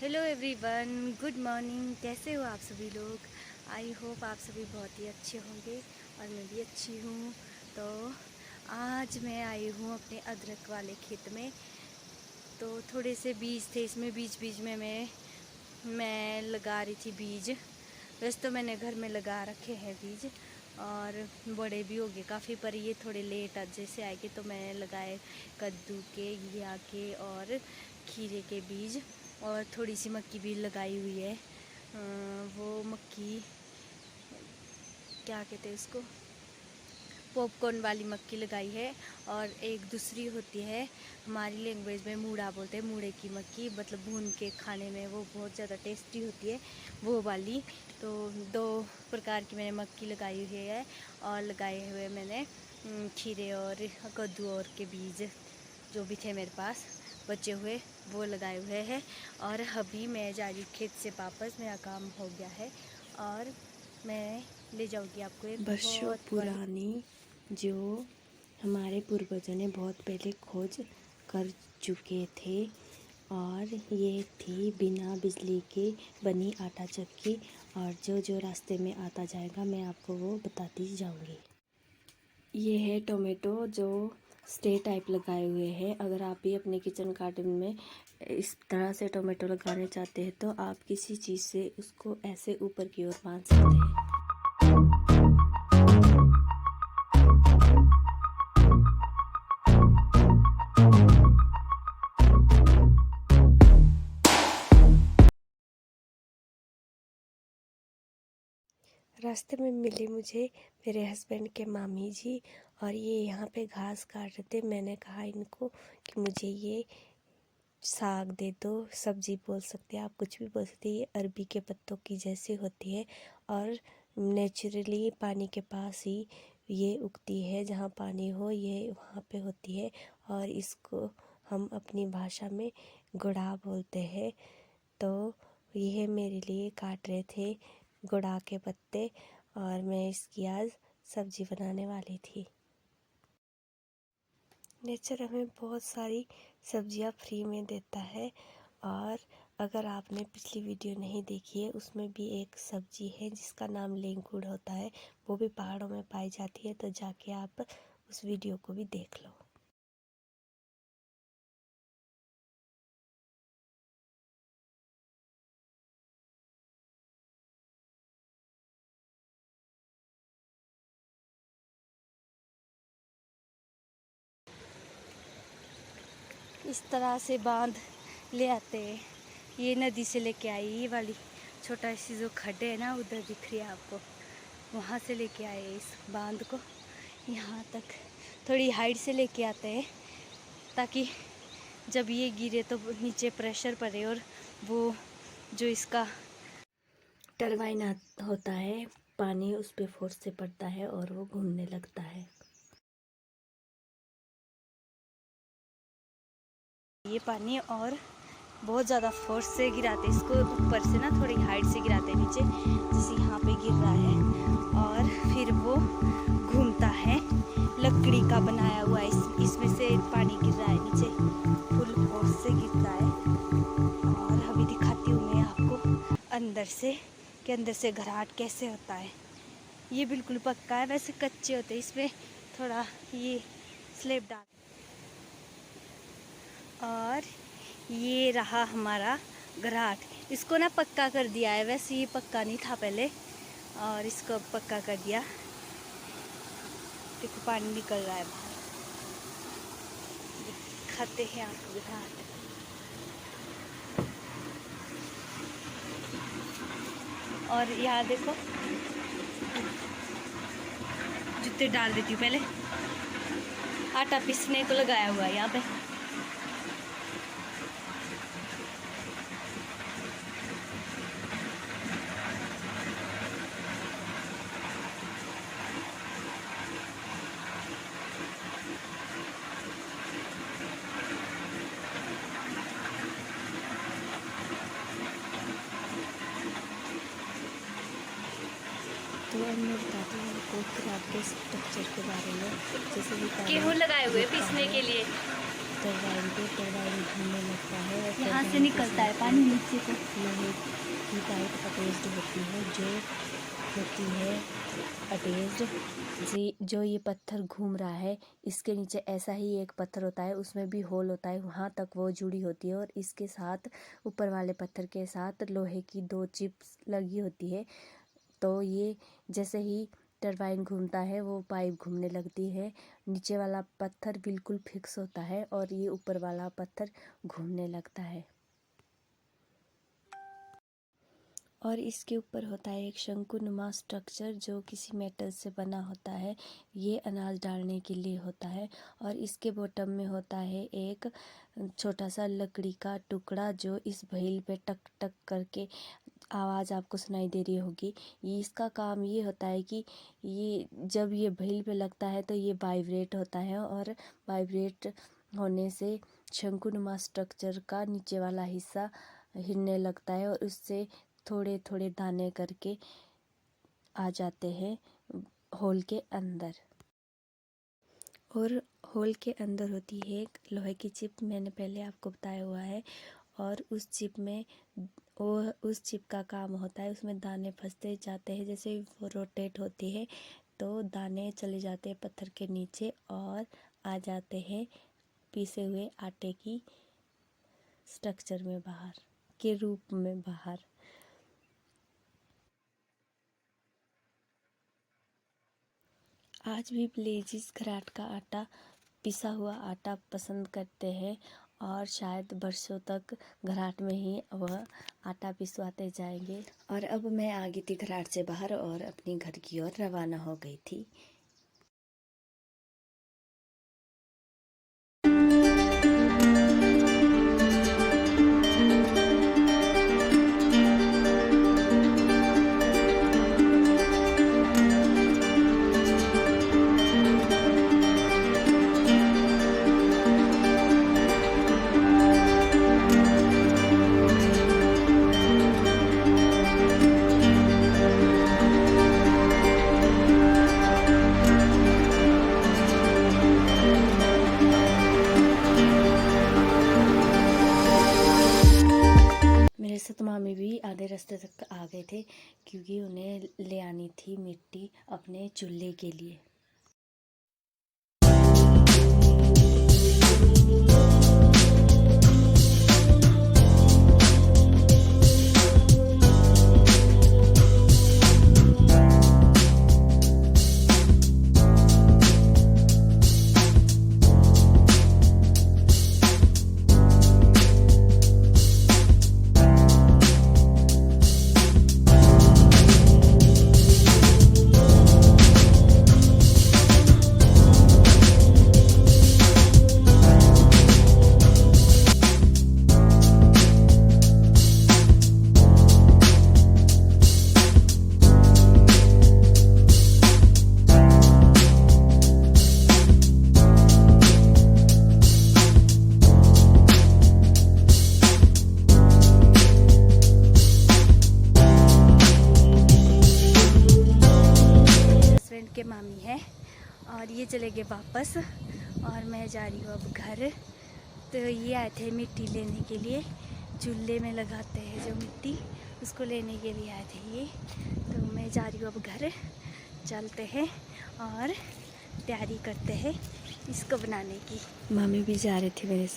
Hello everyone, good morning. कैसे हो आप सभी लोग? आई होप आप सभी बहुत ही अच्छे होंगे और मैं भी अच्छी हूँ। तो आज मैं आई हूँ अपने अदरक वाले खेत में। तो थोड़े से बीज थे इसमें, बीच बीच में मैं लगा रही थी बीज। वैसे तो मैंने घर में लगा रखे हैं बीज और बड़े भी हो गए काफ़ी, पर ये थोड़े लेट आज जैसे आएंगे। तो मैंने लगाए कद्दू के, घिया के और खीरे के बीज, और थोड़ी सी मक्की भी लगाई हुई है। वो मक्की क्या कहते हैं उसको, पॉपकॉर्न वाली मक्की लगाई है। और एक दूसरी होती है, हमारी लैंग्वेज में मूड़ा बोलते हैं, मूड़े की मक्की, मतलब भून के खाने में वो बहुत ज़्यादा टेस्टी होती है वो वाली। तो दो प्रकार की मैंने मक्की लगाई हुई है और लगाए हुए मैंने खीरे और कद्दू और के बीज जो भी थे मेरे पास बचे हुए वो लगाए हुए हैं। और अभी मैं जा रही खेत से वापस, मेरा काम हो गया है और मैं ले जाऊंगी आपको एक वर्षों बहुत पुरानी, जो हमारे पूर्वजों ने बहुत पहले खोज कर चुके थे। और ये थी बिना बिजली के बनी आटा चक्की। और जो जो रास्ते में आता जाएगा मैं आपको वो बताती जाऊंगी। ये है टोमेटो जो स्टे टाइप लगाए हुए हैं। अगर आप भी अपने किचन गार्डन में इस तरह से टोमेटो लगाने चाहते हैं तो आप किसी चीज़ से उसको ऐसे ऊपर की ओर बांध सकते हैं। रास्ते में मिले मुझे मेरे हस्बैंड के मामी जी, और ये यहाँ पे घास काट रहे थे। मैंने कहा इनको कि मुझे ये साग दे दो, सब्जी बोल सकते हैं आप, कुछ भी बोल सकते हैं। ये अरबी के पत्तों की जैसी होती है और नेचुरली पानी के पास ही ये उगती है। जहाँ पानी हो ये वहाँ पे होती है और इसको हम अपनी भाषा में गुड़ा बोलते हैं। तो यह मेरे लिए काट रहे थे गुड़ा के पत्ते और मैं इसकी आज सब्जी बनाने वाली थी। नेचर हमें बहुत सारी सब्जियां फ्री में देता है। और अगर आपने पिछली वीडियो नहीं देखी है, उसमें भी एक सब्जी है जिसका नाम लेंकुड़ होता है, वो भी पहाड़ों में पाई जाती है। तो जाके आप उस वीडियो को भी देख लो। इस तरह से बांध ले आते हैं। ये नदी से लेके आई, ये वाली छोटा सी जो खड्डे है ना, उधर दिख रही है आपको, वहाँ से लेके आए इस बांध को यहाँ तक। थोड़ी हाइट से लेके आते हैं ताकि जब ये गिरे तो नीचे प्रेशर पड़े और वो जो इसका टरबाइन होता है, पानी उस पे फोर्स से पड़ता है और वो घूमने लगता है। ये पानी और बहुत ज़्यादा फोर्स से गिराते इसको, ऊपर से ना थोड़ी हाइट से गिराते नीचे, जैसे यहाँ पे गिर रहा है। और फिर वो घूमता है, लकड़ी का बनाया हुआ है। इसमें से पानी गिर रहा है नीचे, फुल फोर्स से गिरता है। और अभी दिखाती हूँ मैं आपको अंदर से कि अंदर से घराट कैसे होता है। ये बिल्कुल पक्का है, वैसे कच्चे होते हैं, इसमें थोड़ा ये स्लेब डाल। और ये रहा हमारा घराट, इसको ना पक्का कर दिया है। वैसे ये पक्का नहीं था पहले और इसको पक्का कर दिया। देखो पानी निकल रहा है बाहर, दिखाते हैं आपको घराट। और यहाँ देखो, जूते डाल देती हूँ पहले। आटा पीसने को लगाया हुआ है यहाँ पे। तो अब मैं बताती हूँ आपको खराब के स्ट्रक्चर के बारे में। जैसे कि गेहूँ लगाए हुए पीसने के लिए। टरबाइन पे टरबाइन घूमने लगता है और यहाँ से टरबाइन के निकलता है साथ पानी नीचे को। लोहे की पाइप अटैच्ड होती है जो होती है अटैच्ड। जो ये पत्थर घूम रहा है इसके नीचे ऐसा ही एक पत्थर होता है, उसमें भी होल होता है, वहाँ तक वो जुड़ी होती है और इसके साथ ऊपर वाले पत्थर के साथ लोहे की 2 चिप्स लगी होती है। तो ये जैसे ही टरबाइन घूमता है वो पाइप घूमने लगती है, नीचे वाला पत्थर बिल्कुल फिक्स होता है और ये ऊपर वाला पत्थर घूमने लगता है। और इसके ऊपर होता है एक शंकुनुमा स्ट्रक्चर जो किसी मेटल से बना होता है, ये अनाज डालने के लिए होता है। और इसके बॉटम में होता है एक छोटा सा लकड़ी का टुकड़ा जो इस व्हील पे टक टक करके आवाज़ आपको सुनाई दे रही होगी। ये इसका काम ये होता है कि ये जब ये व्हील पे लगता है तो ये वाइब्रेट होता है और वाइब्रेट होने से शंकुनुमा स्ट्रक्चर का नीचे वाला हिस्सा हिलने लगता है और उससे थोड़े थोड़े दाने करके आ जाते हैं होल के अंदर। और होल के अंदर होती है एक लोहे की चिप, मैंने पहले आपको बताया हुआ है। और उस चिप में उस चिप का काम होता है, उसमें दाने फंसते जाते हैं, जैसे वो रोटेट होती है तो दाने चले जाते हैं पत्थर के नीचे और आ जाते हैं पीसे हुए आटे की स्ट्रक्चर में बाहर के रूप में बाहर। आज भी विलेजेस घराट का आटा, पिसा हुआ आटा पसंद करते हैं और शायद बरसों तक घराट में ही वह आटा पिसवाते जाएंगे। और अब मैं आ गई थी घराट से बाहर और अपने घर की ओर रवाना हो गई थी। मेरे साथ मामी भी आधे रास्ते तक आ गए थे क्योंकि उन्हें ले आनी थी मिट्टी अपने चूल्हे के लिए। के मामी है और ये चले गए वापस और मैं जा रही हूँ अब घर। तो ये आए थे मिट्टी लेने के लिए, चूल्हे में लगाते हैं जो मिट्टी, उसको लेने के लिए आए थे ये। तो मैं जा रही हूँ अब घर, चलते हैं और तैयारी करते हैं इसको बनाने की। मामी भी जा रहे थे मेरे साथ।